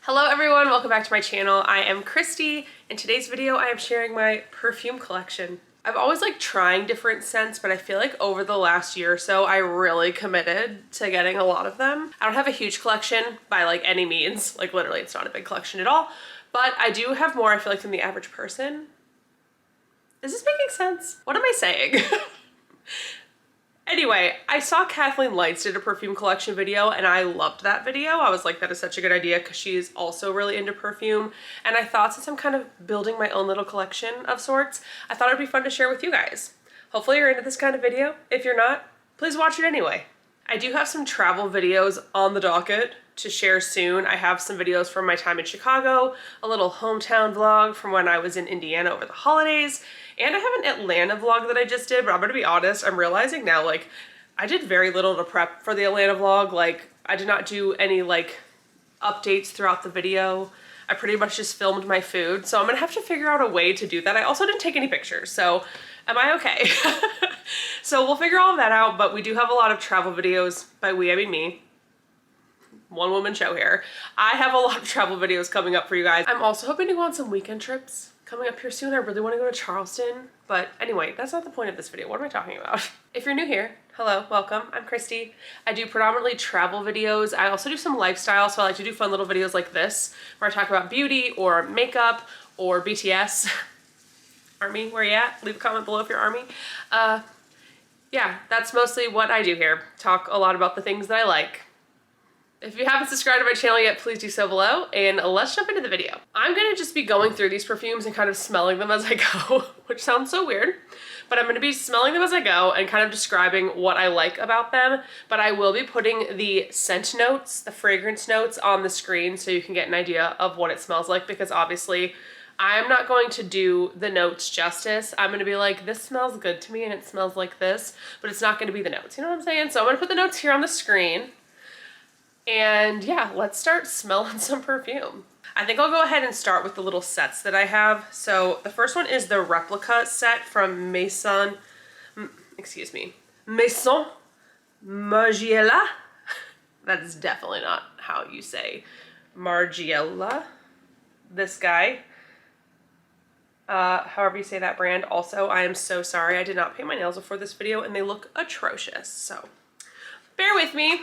Hello everyone, welcome back to my channel. I am Christy. In today's video, I am sharing my perfume collection. I've always liked trying different scents, but I feel like over the last year or so, I really committed to getting a lot of them. I don't have a huge collection by like any means, like literally it's not a big collection at all, but I do have more, I feel like, than the average person. Is this making sense? What am I saying? Anyway, I saw Kathleen Lights did a perfume collection video and I loved that video. I was like, that is such a good idea because she's also really into perfume. And I thought, since I'm kind of building my own little collection of sorts, I thought it'd be fun to share with you guys. Hopefully you're into this kind of video. If you're not, please watch it anyway. I do have some travel videos on the docket to share soon. I have some videos from my time in Chicago, a little hometown vlog from when I was in Indiana over the holidays, and I have an Atlanta vlog that I just did, but I'm gonna be honest, I'm realizing now, like, I did very little to prep for the Atlanta vlog. Like, I did not do any, like, updates throughout the video. I pretty much just filmed my food, so I'm gonna have to figure out a way to do that. I also didn't take any pictures, so am I okay? So we'll figure all of that out, but we do have a lot of travel videos. By we, I mean me. One woman show here. I have a lot of travel videos coming up for you guys. I'm also hoping to go on some weekend trips coming up here soon. I really want to go to Charleston, but anyway, that's not the point of this video. What am I talking about? If you're new here, hello, welcome. I'm Christy. I do predominantly travel videos. I also do some lifestyle, so I like to do fun little videos like this where I talk about beauty or makeup or BTS. Army, where you at? Leave a comment below if you're Army. Yeah, that's mostly what I do here. Talk a lot about the things that I like. If you haven't subscribed to my channel yet, please do so below, and let's jump into the video. I'm gonna just be going through these perfumes and kind of smelling them as I go, which sounds so weird, but I'm gonna be smelling them as I go and kind of describing what I like about them, but I will be putting the scent notes, the fragrance notes on the screen so you can get an idea of what it smells like, because obviously I'm not going to do the notes justice. I'm gonna be like, this smells good to me and it smells like this, but it's not gonna be the notes, you know what I'm saying? So I'm gonna put the notes here on the screen. And yeah, let's start smelling some perfume. I think I'll go ahead and start with the little sets that I have. So the first one is the replica set from Maison Margiela. That is definitely not how you say Margiela. This guy. However you say that brand. Also, I am so sorry. I did not paint my nails before this video and they look atrocious. So bear with me.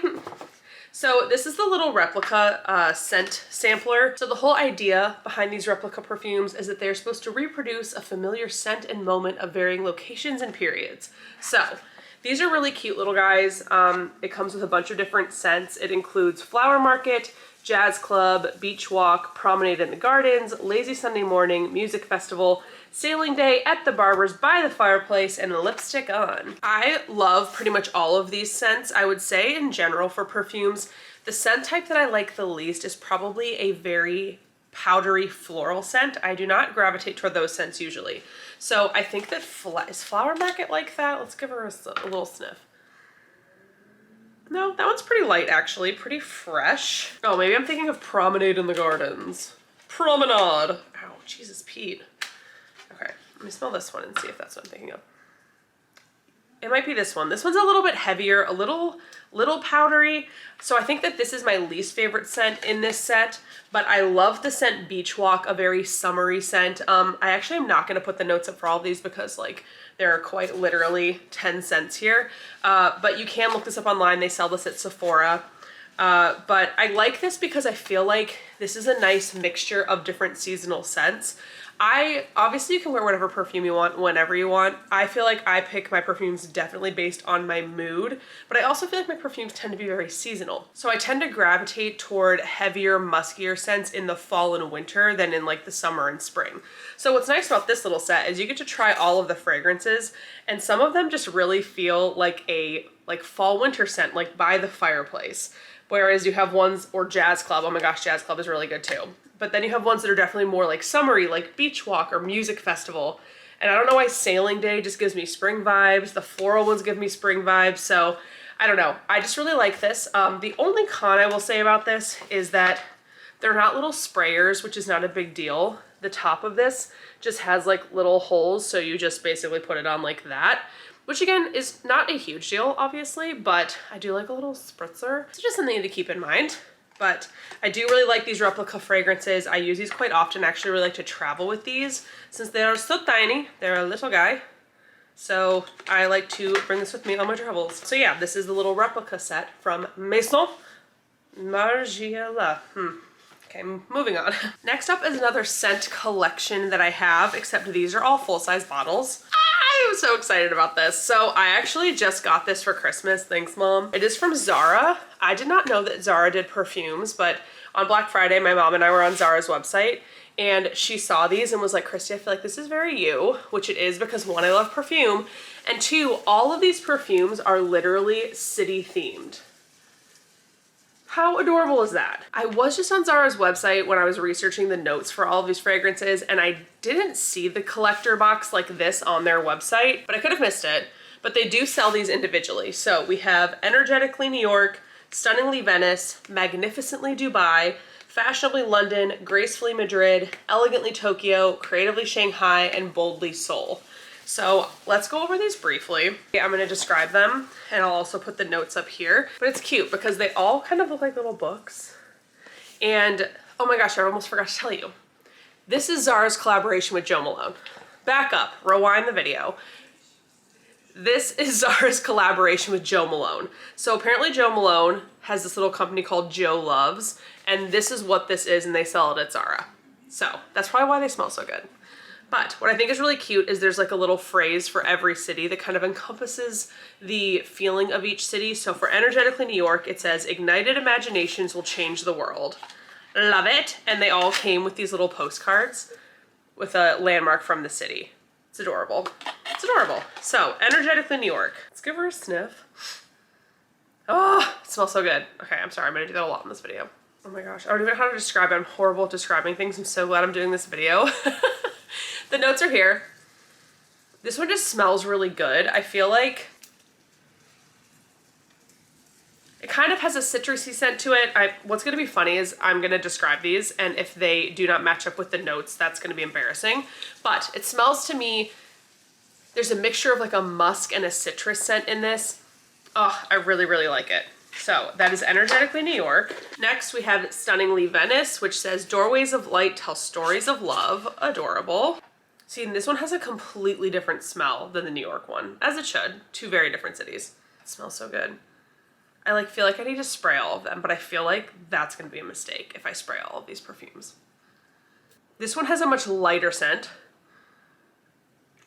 So this is the little replica scent sampler. So the whole idea behind these replica perfumes is that they're supposed to reproduce a familiar scent and moment of varying locations and periods. So these are really cute little guys. It comes with a bunch of different scents. It includes Flower Market, Jazz Club, Beach Walk, Promenade in the Gardens, Lazy Sunday Morning, Music Festival, Sailing Day, At the Barber's, By the Fireplace, and Lipstick On. I love pretty much all of these scents. I would say in general for perfumes, the scent type that I like the least is probably a very powdery floral scent. I do not gravitate toward those scents usually. So I think that is Flower Market like that? Let's give her a little sniff. No, that one's pretty light actually, pretty fresh. Oh, maybe I'm thinking of Promenade in the Gardens. Promenade. Ow, Jesus Pete. Okay, let me smell this one and see if that's what I'm thinking of. It might be this one. This one's a little bit heavier, a little powdery. So I think that this is my least favorite scent in this set, but I love the scent Beach Walk, a very summery scent. I actually am not gonna put the notes up for all of these because like there are quite literally 10 scents here. But you can look this up online. They sell this at Sephora. But I like this because I feel like this is a nice mixture of different seasonal scents. Obviously you can wear whatever perfume you want whenever you want. I feel like I pick my perfumes definitely based on my mood, but I also feel like my perfumes tend to be very seasonal. So I tend to gravitate toward heavier, muskier scents in the fall and winter than in like the summer and spring. So what's nice about this little set is you get to try all of the fragrances, and some of them just really feel like a fall winter scent, like By the Fireplace. Whereas you have ones, or Jazz Club, oh my gosh, Jazz Club is really good too. But then you have ones that are definitely more like summery, like Beach Walk or Music Festival. And I don't know why Sailing Day just gives me spring vibes. The floral ones give me spring vibes. So I don't know. I just really like this. The only con I will say about this is that they're not little sprayers, which is not a big deal. The top of this just has like little holes. So you just basically put it on like that, which again is not a huge deal, obviously, but I do like a little spritzer. It's just something to keep in mind. But I do really like these replica fragrances. I use these quite often. I actually really like to travel with these since they are so tiny. They're a little guy. So I like to bring this with me on my travels. So yeah, this is the little replica set from Maison Margiela. Okay, moving on. Next up is another scent collection that I have, except these are all full-size bottles. I'm so excited about this. So I actually just got this for Christmas. Thanks, Mom. It is from Zara. I did not know that Zara did perfumes, but on Black Friday, my mom and I were on Zara's website, and she saw these and was like, Christy, I feel like this is very you, which it is because one, I love perfume, and two, all of these perfumes are literally city themed. How adorable is that? I was just on Zara's website when I was researching the notes for all of these fragrances, and I didn't see the collector box like this on their website, but I could have missed it. But they do sell these individually. So we have Energetically New York, Stunningly Venice, Magnificently Dubai, Fashionably London, Gracefully Madrid, Elegantly Tokyo, Creatively Shanghai, and Boldly Seoul. So let's go over these briefly. I'm gonna describe them and I'll also put the notes up here. But it's cute because they all kind of look like little books. And oh my gosh, I almost forgot to tell you. This is Zara's collaboration with Jo Malone. Back up, rewind the video. This is Zara's collaboration with Jo Malone. So apparently Jo Malone has this little company called Jo Loves, and this is what this is, and they sell it at Zara. So that's probably why they smell so good. But what I think is really cute is there's like a little phrase for every city that kind of encompasses the feeling of each city. So for Energetically New York, it says, ignited imaginations will change the world. Love it. And they all came with these little postcards with a landmark from the city. It's adorable. It's adorable. So Energetically New York. Let's give her a sniff. Oh, it smells so good. Okay, I'm sorry. I'm gonna do that a lot in this video. Oh my gosh, I don't even know how to describe it. I'm horrible at describing things. I'm so glad I'm doing this video. The notes are here. This one just smells really good. I feel like it kind of has a citrusy scent to it. What's gonna be funny is I'm gonna describe these, and if they do not match up with the notes, that's gonna be embarrassing. But it smells to me, there's a mixture of like a musk and a citrus scent in this. Oh, I really, really like it. So that is Energetically New York. Next we have Stunningly Venice, which says doorways of light tell stories of love. Adorable. See, and this one has a completely different smell than the New York one, as it should. Two very different cities. It smells so good. I feel like I need to spray all of them, but I feel like that's gonna be a mistake if I spray all of these perfumes. This one has a much lighter scent.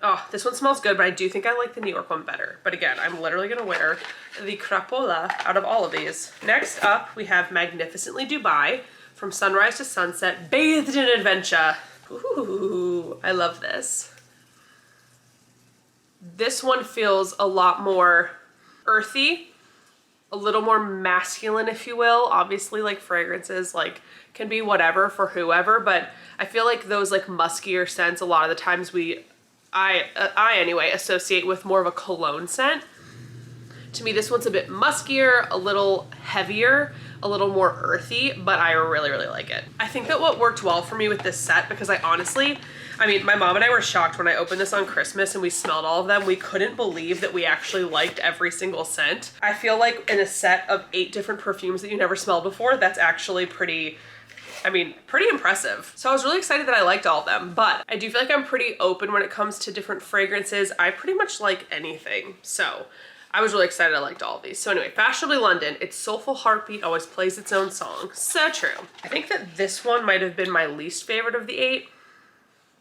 Oh, this one smells good, but I do think I like the New York one better. But again, I'm literally gonna wear the crapola out of all of these. Next up, we have Magnificently Dubai, from sunrise to sunset, bathed in adventure. Ooh, I love this. This one feels a lot more earthy, a little more masculine, if you will. Obviously, like fragrances, like can be whatever for whoever, but I feel like those like muskier scents, a lot of the times I anyway associate with more of a cologne scent. To me, this one's a bit muskier, a little heavier, a little more earthy, but I really, really like it. I think that what worked well for me with this set, because I mean, my mom and I were shocked when I opened this on Christmas and we smelled all of them. We couldn't believe that we actually liked every single scent. I feel like in a set of 8 different perfumes that you never smelled before, that's actually pretty impressive. So I was really excited that I liked all of them, but I do feel like I'm pretty open when it comes to different fragrances. I pretty much like anything. So I was really excited I liked all of these. So anyway, Fashionably London, its soulful heartbeat always plays its own song. So true. I think that this one might have been my least favorite of the 8,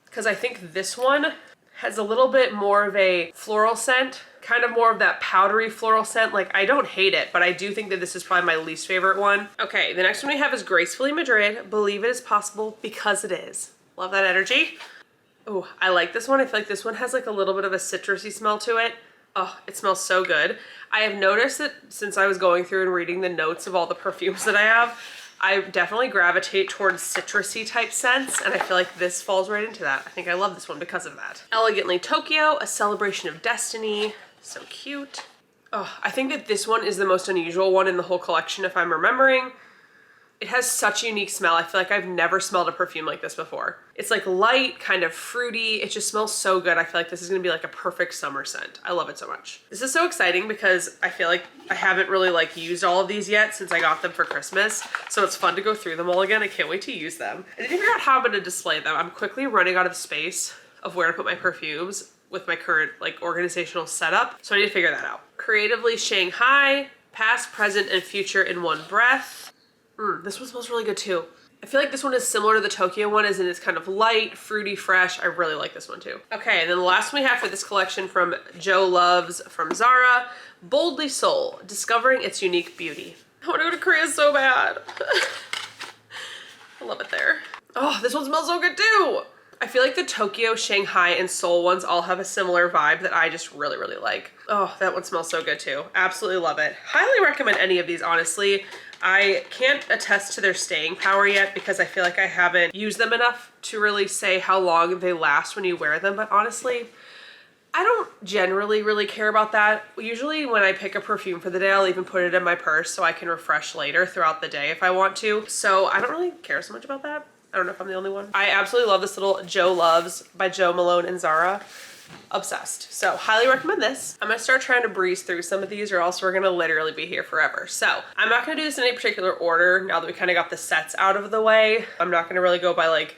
because I think this one has a little bit more of a floral scent, kind of more of that powdery floral scent. Like, I don't hate it, but I do think that this is probably my least favorite one. Okay, the next one we have is Gracefully Madrid, Believe It Is Possible Because It Is. Love that energy. Oh, I like this one. I feel like this one has like a little bit of a citrusy smell to it. Oh, it smells so good. I have noticed that since I was going through and reading the notes of all the perfumes that I have, I definitely gravitate towards citrusy type scents, and I feel like this falls right into that. I think I love this one because of that. Elegantly Tokyo, A Celebration of Destiny. So cute. Oh, I think that this one is the most unusual one in the whole collection if I'm remembering. It has such a unique smell. I feel like I've never smelled a perfume like this before. It's like light, kind of fruity. It just smells so good. I feel like this is gonna be like a perfect summer scent. I love it so much. This is so exciting because I feel like I haven't really like used all of these yet since I got them for Christmas. So it's fun to go through them all again. I can't wait to use them. I didn't figure out how I'm gonna display them. I'm quickly running out of space of where to put my perfumes with my current like organizational setup. So I need to figure that out. Creatively Shanghai, past, present, and future in one breath. This one smells really good too. I feel like this one is similar to the Tokyo one, as in it's kind of light, fruity, fresh. I really like this one too. Okay, and then the last one we have for this collection from Joe Loves from Zara, Boldly Soul, discovering its unique beauty. I want to go to Korea so bad. I love it there. Oh, this one smells so good too. I feel like the Tokyo, Shanghai, and Seoul ones all have a similar vibe that I just really, really like. Oh, that one smells so good too. Absolutely love it. Highly recommend any of these, honestly. I can't attest to their staying power yet because I feel like I haven't used them enough to really say how long they last when you wear them, but honestly, I don't generally really care about that. Usually when I pick a perfume for the day, I'll even put it in my purse so I can refresh later throughout the day if I want to. So I don't really care so much about that. I don't know if I'm the only one. I absolutely love this little Joe Loves by Joe Malone and Zara. Obsessed. So highly recommend this. I'm gonna start trying to breeze through some of these or else we're gonna literally be here forever. So I'm not gonna do this in any particular order now that we kind of got the sets out of the way. I'm not gonna really go by like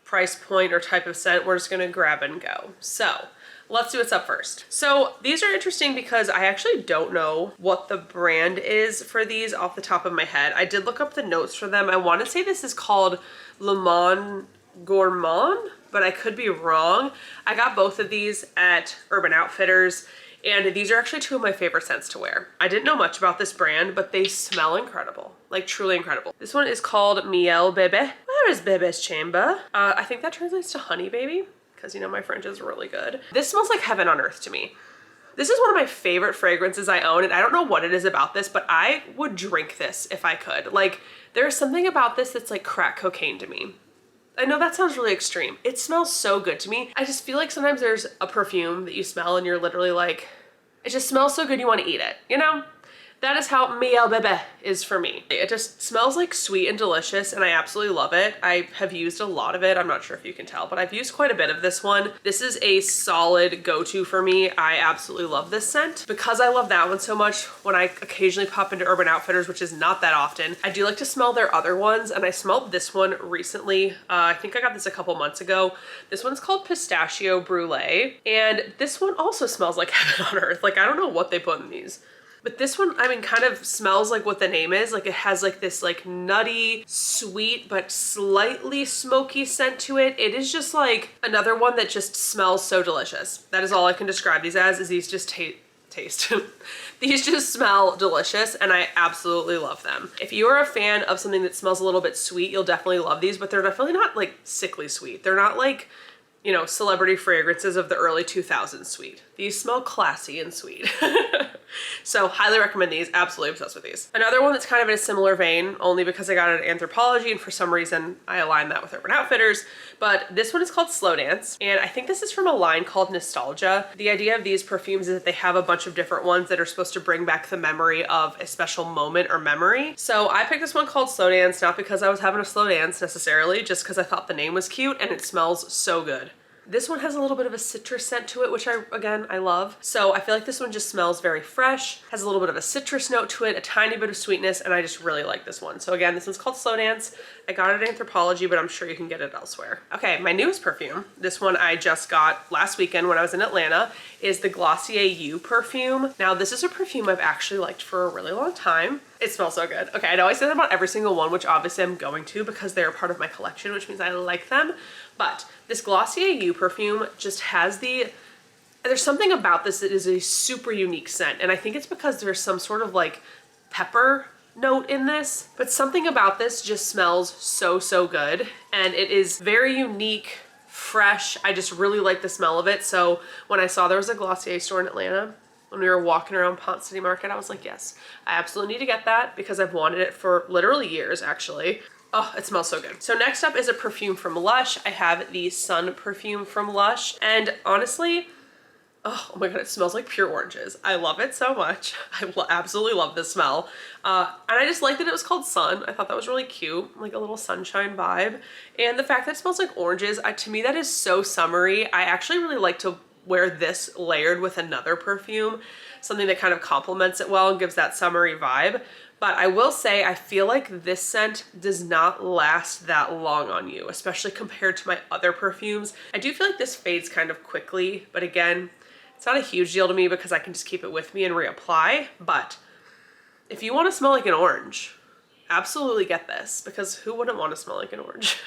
price point or type of scent. We're just gonna grab and go. So let's do what's up first. So these are interesting because I actually don't know what the brand is for these off the top of my head. I did look up the notes for them. I want to say this is called Le Monde Gourmand, but I could be wrong. I got both of these at Urban Outfitters, and these are actually two of my favorite scents to wear. I didn't know much about this brand, but they smell incredible, like truly incredible. This one is called Miel Bébé. Where is Bébé's chamber? I think that translates to honey baby, because you know my French is really good. This smells like heaven on earth to me. This is one of my favorite fragrances I own, and I don't know what it is about this, but I would drink this if I could. Like, there's something about this that's like crack cocaine to me. I know that sounds really extreme. It smells so good to me. I just feel like sometimes there's a perfume that you smell and you're literally like, it just smells so good you want to eat it, you know? That is how Miel Bébé is for me. It just smells like sweet and delicious, and I absolutely love it. I have used a lot of it. I'm not sure if you can tell, but I've used quite a bit of this one. This is a solid go-to for me. I absolutely love this scent. Because I love that one so much, when I occasionally pop into Urban Outfitters, which is not that often, I do like to smell their other ones, and I smelled this one recently. I think I got this a couple months ago. This one's called Pistachio Brulee, and this one also smells like heaven on earth. Like, I don't know what they put in these. But this one, I mean, kind of smells like what the name is. Like, it has like this like nutty, sweet, but slightly smoky scent to it. It is just like another one that just smells so delicious. That is all I can describe these as, is these just taste. These just smell delicious, and I absolutely love them. If you are a fan of something that smells a little bit sweet, you'll definitely love these, but they're definitely not like sickly sweet. They're not like, you know, celebrity fragrances of the early 2000s sweet. These smell classy and sweet. So highly recommend these, absolutely obsessed with these. Another one that's kind of in a similar vein, only because I got it at Anthropologie and for some reason I aligned that with Urban Outfitters, but this one is called Slow Dance, and I think this is from a line called Nostalgia. The idea of these perfumes is that they have a bunch of different ones that are supposed to bring back the memory of a special moment or memory. So I picked this one called Slow Dance, not because I was having a slow dance necessarily, just because I thought the name was cute and it smells so good. This one has a little bit of a citrus scent to it, which I love. So I feel like this one just smells very fresh, has a little bit of a citrus note to it, a tiny bit of sweetness, and I just really like this one. So again, this one's called Slow Dance. I got it at Anthropologie, but I'm sure you can get it elsewhere. Okay, my newest perfume, this one I just got last weekend when I was in Atlanta, is the Glossier You perfume. Now, this is a perfume I've actually liked for a really long time. It smells so good. Okay, I know I say that about every single one, which obviously I'm going to because they're part of my collection, which means I like them. But this Glossier You perfume just has there's something about this that is a super unique scent. And I think it's because there's some sort of like pepper note in this, but something about this just smells so, so good. And it is very unique, fresh. I just really like the smell of it. So when I saw there was a Glossier store in Atlanta, when we were walking around Ponce City Market, I was like, yes, I absolutely need to get that because I've wanted it for literally years, actually. Oh, it smells so good. So next up is a perfume from Lush. I have the Sun perfume from Lush. And honestly, Oh my god, it smells like pure oranges. I love it so much. I absolutely love this smell. And I just like that it was called Sun. I thought that was really cute, like a little sunshine vibe. And the fact that it smells like oranges, to me that is so summery. I actually really like to wear this layered with another perfume, something that kind of complements it well and gives that summery vibe. But I will say, I feel like this scent does not last that long on you, especially compared to my other perfumes. I do feel like this fades kind of quickly, but again, it's not a huge deal to me because I can just keep it with me and reapply. But if you want to smell like an orange, absolutely get this, because who wouldn't want to smell like an orange?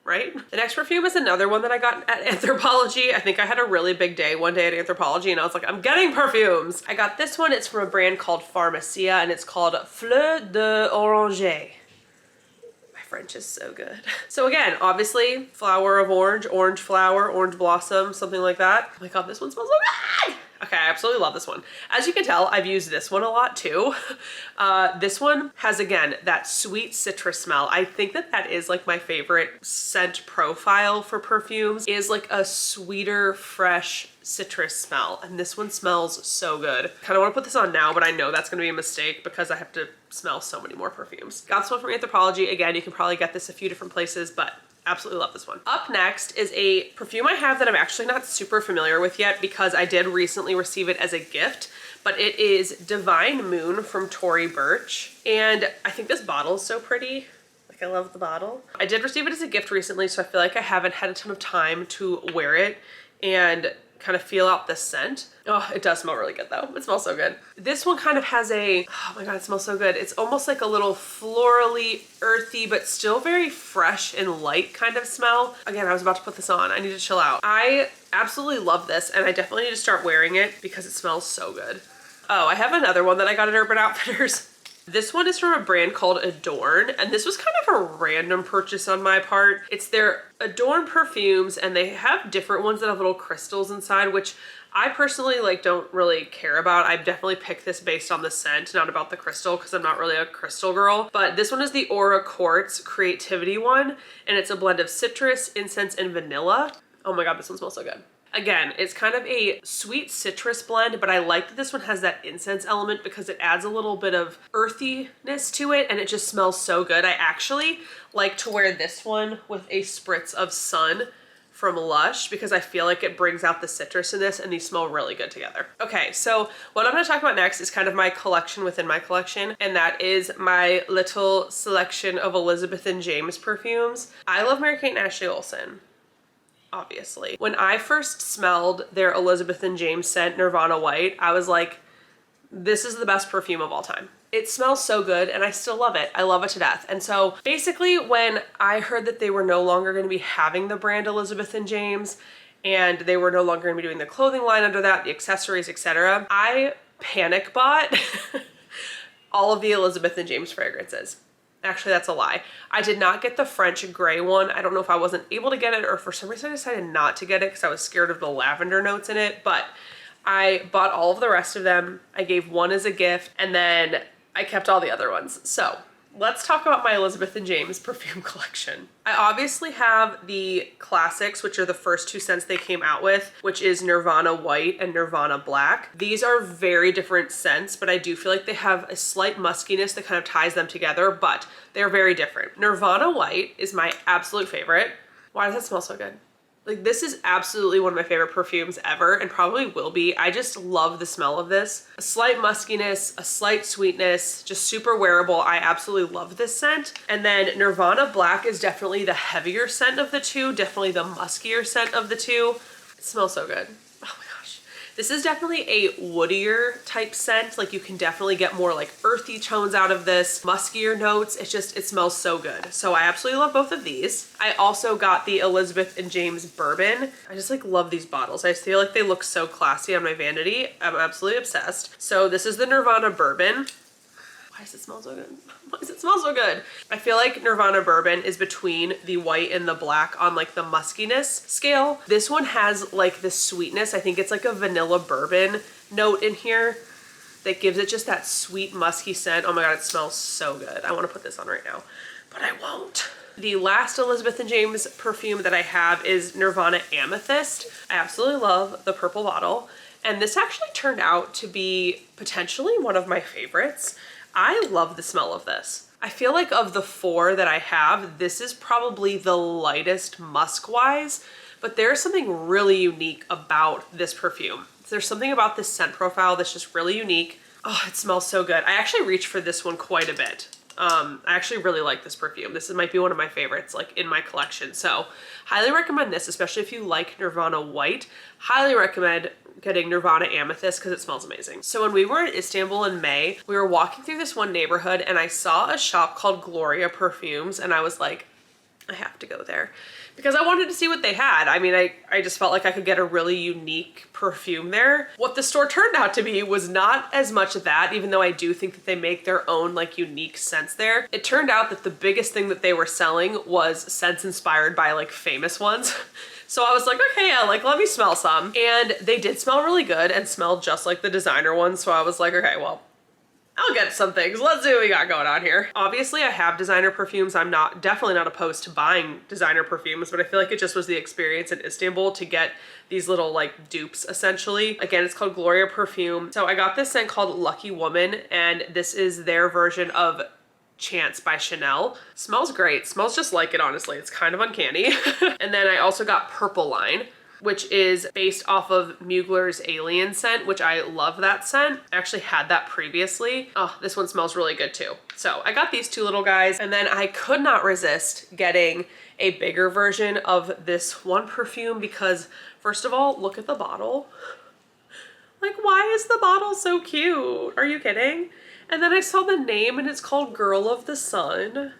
Right? The next perfume is another one that I got at Anthropologie. I think I had a really big day one day at Anthropologie and I was like, I'm getting perfumes. I got this one. It's from a brand called Pharmacia and it's called Fleur De Orange. My French is so good. So again, obviously flower of orange, orange flower, orange blossom, something like that. Oh my god, this one smells so good. Okay, I absolutely love this one. As you can tell, I've used this one a lot too. This one has, again, that sweet citrus smell. I think that that is like my favorite scent profile for perfumes, is like a sweeter, fresh citrus smell. And this one smells so good. Kind of want to put this on now, but I know that's going to be a mistake because I have to smell so many more perfumes. Got this one from Anthropologie. Again, you can probably get this a few different places, but absolutely love this one. Up next is a perfume I have that I'm actually not super familiar with yet because I did recently receive it as a gift, but it is Divine Moon from Tory Burch. And I think this bottle is so pretty. Like, I love the bottle. I did receive it as a gift recently, so I feel like I haven't had a ton of time to wear it and kind of feel out the scent. Oh, it does smell really good though. It smells so good. This one kind of has a, oh my god, it smells so good. It's almost like a little florally, earthy, but still very fresh and light kind of smell. Again, I was about to put this on. I need to chill out. I absolutely love this and I definitely need to start wearing it because it smells so good. Oh, I have another one that I got at Urban Outfitters. This one is from a brand called Adorn, and this was kind of a random purchase on my part. It's their Adorn perfumes, and they have different ones that have little crystals inside, which I personally don't really care about. I definitely picked this based on the scent, not about the crystal, because I'm not really a crystal girl. But this one is the Aura Quartz Creativity one, and it's a blend of citrus, incense, and vanilla. Oh my god, this one smells so good. Again, it's kind of a sweet citrus blend, but I like that this one has that incense element because it adds a little bit of earthiness to it and it just smells so good. I actually like to wear this one with a spritz of Sun from Lush because I feel like it brings out the citrus in this and these smell really good together. Okay, so what I'm going to talk about next is kind of my collection within my collection, and that is my little selection of Elizabeth and James perfumes. I love Mary-Kate and Ashley Olsen. Obviously. When I first smelled their Elizabeth and James scent, Nirvana White, I was like, this is the best perfume of all time. It smells so good and I still love it. I love it to death. And so basically when I heard that they were no longer going to be having the brand Elizabeth and James and they were no longer going to be doing the clothing line under that, the accessories, etc., I panic bought all of the Elizabeth and James fragrances. Actually, that's a lie. I did not get the French gray one. I don't know if I wasn't able to get it or for some reason I decided not to get it because I was scared of the lavender notes in it, but I bought all of the rest of them. I gave one as a gift and then I kept all the other ones. So let's talk about my Elizabeth and James perfume collection. I obviously have the classics, which are the first two scents they came out with, which is Nirvana White and Nirvana Black. These are very different scents, but I do feel like they have a slight muskiness that kind of ties them together, but they're very different. Nirvana White is my absolute favorite. Why does that smell so good? Like, this is absolutely one of my favorite perfumes ever and probably will be. I just love the smell of this. A slight muskiness, a slight sweetness, just super wearable. I absolutely love this scent. And then Nirvana Black is definitely the heavier scent of the two, definitely the muskier scent of the two. It smells so good. Oh my gosh. This is definitely a woodier type scent. Like, you can definitely get more like earthy tones out of this, muskier notes. It's just, it smells so good. So I absolutely love both of these. I also got the Elizabeth and James Bourbon. I just love these bottles. I just feel like they look so classy on my vanity. I'm absolutely obsessed. So this is the Nirvana Bourbon. Why does it smell so good? Why does it smell so good? I feel like Nirvana Bourbon is between the white and the black on the muskiness scale. This one has the sweetness. I think it's like a vanilla bourbon note in here that gives it just that sweet musky scent. Oh my god, it smells so good. I want to put this on right now, but I won't. The last Elizabeth and James perfume that I have is Nirvana Amethyst. I absolutely love the purple bottle. And this actually turned out to be potentially one of my favorites. I love the smell of this. I feel like of the 4 that I have, this is probably the lightest musk-wise, but there's something really unique about this perfume. There's something about this scent profile that's just really unique. Oh, it smells so good. I actually reached for this one quite a bit. I actually really like this perfume. This might be one of my favorites, like, in my collection. So highly recommend this, especially if you like Nirvana White. Highly recommend getting Nirvana Amethyst because it smells amazing. So when we were in Istanbul in May, we were walking through this one neighborhood and I saw a shop called Gloria Perfumes and I was like, I have to go there because I wanted to see what they had. I mean, I just felt like I could get a really unique perfume there. What the store turned out to be was not as much of that, even though I do think that they make their own like unique scents there. It turned out that the biggest thing that they were selling was scents inspired by like famous ones. So I was like, okay, yeah, like let me smell some. And they did smell really good and smelled just like the designer ones. So I was like, okay, well, I'll get some things. Let's see what we got going on here. Obviously I have designer perfumes. I'm definitely not opposed to buying designer perfumes, but I feel like it just was the experience in Istanbul to get these little like dupes essentially. Again, it's called Gloria Perfume. So I got this scent called Lucky Woman, and this is their version of Chance by Chanel. Smells great. Smells just like it, honestly. It's kind of uncanny. And then I also got Purple Line, which is based off of Mugler's Alien scent, which I love that scent. I actually had that previously. Oh, this one smells really good too. So I got these 2 little guys, and then I could not resist getting a bigger version of this one perfume because, first of all, look at the bottle. Like, why is the bottle so cute? Are you kidding? And then I saw the name and it's called Girl of the Sun.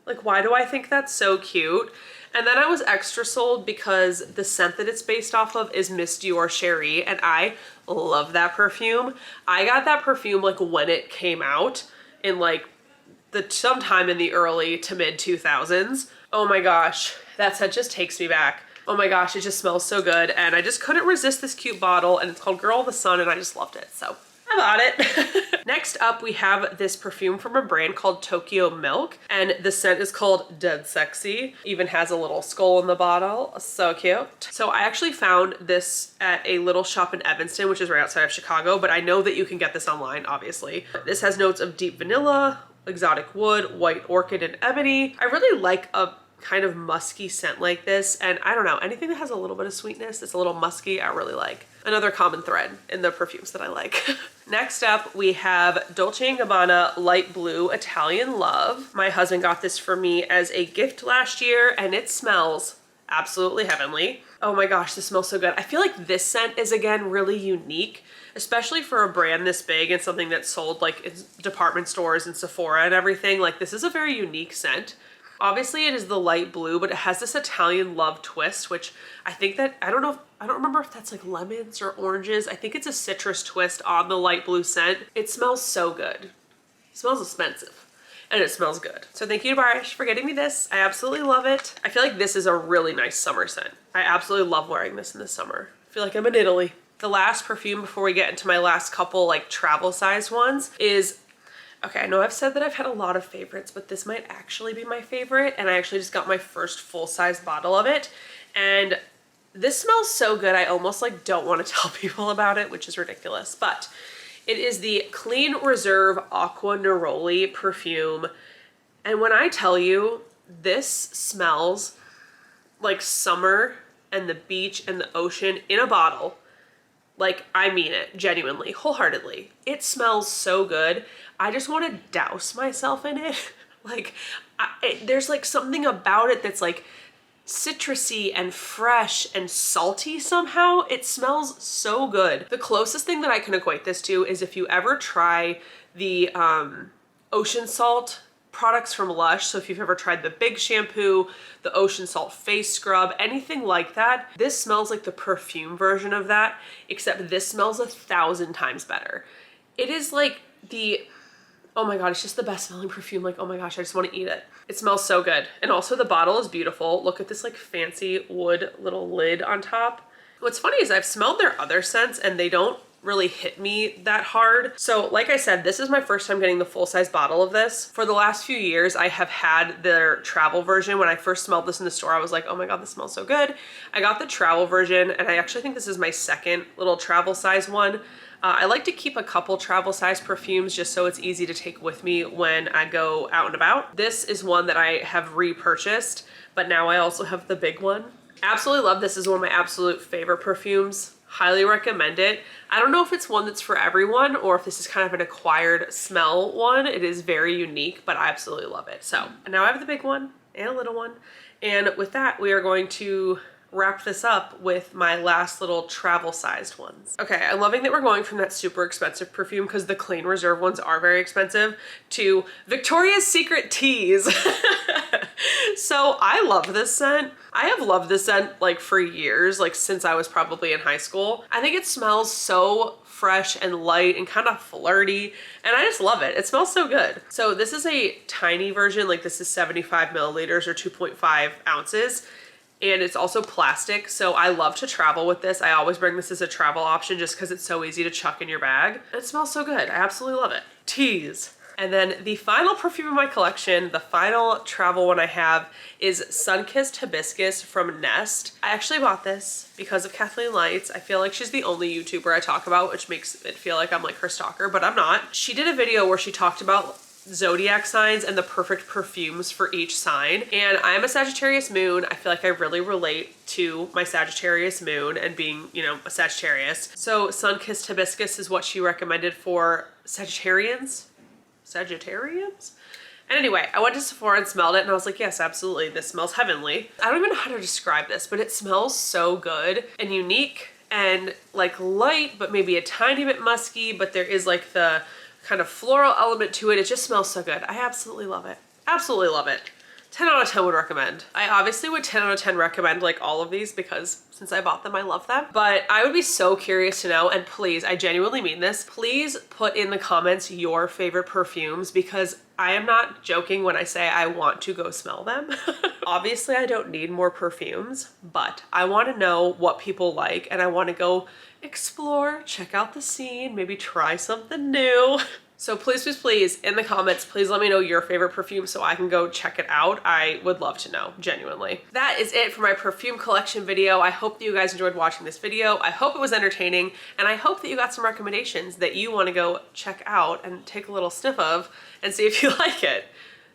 Like, why do I think that's so cute? And then I was extra sold because the scent that it's based off of is Miss Dior Cherie, and I love that perfume. I got that perfume like when it came out in like sometime in the early to mid 2000s. Oh my gosh, that scent just takes me back. Oh my gosh, it just smells so good, and I just couldn't resist this cute bottle, and it's called Girl of the Sun, and I just loved it, so I bought it. Next up, we have this perfume from a brand called Tokyo Milk, and the scent is called Dead Sexy. Even has a little skull in the bottle. So cute. So I actually found this at a little shop in Evanston, which is right outside of Chicago, but I know that you can get this online, obviously. This has notes of deep vanilla, exotic wood, white orchid, and ebony. I really like a kind of musky scent like this, and I don't know, anything that has a little bit of sweetness that's a little musky, I really like. Another common thread in the perfumes that I like. Next up, we have Dolce & Gabbana Light Blue Italian Love. My husband got this for me as a gift last year, and it smells absolutely heavenly. Oh my gosh, this smells so good. I feel like this scent is, again, really unique, especially for a brand this big and something that's sold like in department stores and Sephora and everything. Like, this is a very unique scent. Obviously it is the light blue, but it has this Italian love twist, which I think that, I don't remember if that's like lemons or oranges. I think it's a citrus twist on the light blue scent. It smells so good. It smells expensive and it smells good. So thank you to Burch for getting me this. I absolutely love it. I feel like this is a really nice summer scent. I absolutely love wearing this in the summer. I feel like I'm in Italy. The last perfume before we get into my last couple like travel size ones is, okay, I know I've said that I've had a lot of favorites, but this might actually be my favorite, and I actually just got my first full-size bottle of it, and this smells so good I almost like don't want to tell people about it, which is ridiculous, but it is the Clean Reserve Aqua Neroli perfume, and when I tell you, this smells like summer and the beach and the ocean in a bottle. Like, I mean it, genuinely, wholeheartedly. It smells so good. I just want to douse myself in it. Like, there's like something about it that's like citrusy and fresh and salty somehow. It smells so good. The closest thing that I can equate this to is if you ever try the ocean salt products from Lush. So if you've ever tried the Big Shampoo, the Ocean Salt Face Scrub, anything like that, this smells like the perfume version of that, except this smells 1,000 times better. It is like oh my God, it's just the best smelling perfume. Like, oh my gosh, I just want to eat it. It smells so good. And also the bottle is beautiful. Look at this like fancy wood little lid on top. What's funny is I've smelled their other scents and they don't really hit me that hard. So like I said, this is my first time getting the full-size bottle of this. For the last few years, I have had their travel version. When I first smelled this in the store, I was like, oh my God, this smells so good. I got the travel version, and I actually think this is my second little travel size one. I like to keep a couple travel size perfumes just so it's easy to take with me when I go out and about. This is one that I have repurchased, but now I also have the big one. Absolutely love this. This is one of my absolute favorite perfumes. Highly recommend it. I don't know if it's one that's for everyone or if this is kind of an acquired smell one. It is very unique, but I absolutely love it. So now I have the big one and a little one. And with that, we are going to wrap this up with my last little travel sized ones. Okay, I'm loving that we're going from that super expensive perfume, because the Clean Reserve ones are very expensive, to Victoria's Secret Teas. So I love this scent. I have loved this scent like for years, like since I was probably in high school. I think it smells so fresh and light and kind of flirty, and I just love it. It smells so good. So this is a tiny version, like this is 75 milliliters or 2.5 ounces. And it's also plastic, so I love to travel with this. I always bring this as a travel option just because it's so easy to chuck in your bag. And it smells so good. I absolutely love it. Teas. And then the final perfume in my collection, the final travel one I have, is Kissed Hibiscus from Nest. I actually bought this because of Kathleen Lights. I feel like she's the only YouTuber I talk about, which makes it feel like I'm like her stalker, but I'm not. She did a video where she talked about zodiac signs and the perfect perfumes for each sign, and I'm a Sagittarius moon. I feel like I really relate to my Sagittarius moon and being, you know, a Sagittarius. So Sun-Kissed Hibiscus is what she recommended for Sagittarians. And anyway, I went to Sephora and smelled it, and I was like, yes, absolutely, this smells heavenly. I don't even know how to describe this, but it smells so good and unique and like light, but maybe a tiny bit musky, but there is like the kind of floral element to it. It just smells so good. I absolutely love it. Absolutely love it. 10 out of 10 would recommend. I obviously would 10 out of 10 recommend like all of these because since I bought them, I love them. But I would be so curious to know, and please, I genuinely mean this, please put in the comments your favorite perfumes, because I am not joking when I say I want to go smell them. Obviously, I don't need more perfumes, but I want to know what people like, and I want to go explore, check out the scene, maybe try something new. So please, please, please, in the comments, please let me know your favorite perfume so I can go check it out. I would love to know, genuinely. That is it for my perfume collection video. I hope that you guys enjoyed watching this video. I hope it was entertaining, and I hope that you got some recommendations that you want to go check out and take a little sniff of and see if you like it.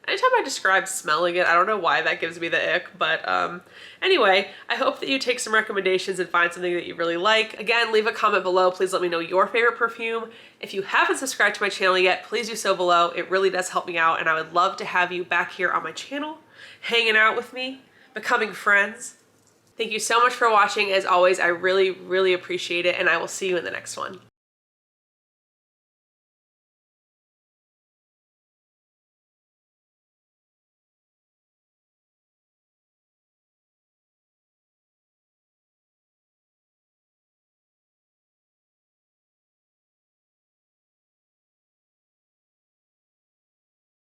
Anytime I describe smelling it, I don't know why that gives me the ick, but anyway, I hope that you take some recommendations and find something that you really like. Again, leave a comment below. Please let me know your favorite perfume. If you haven't subscribed to my channel yet, please do so below. It really does help me out, and I would love to have you back here on my channel, hanging out with me, becoming friends. Thank you so much for watching. As always, I really, really appreciate it, and I will see you in the next one.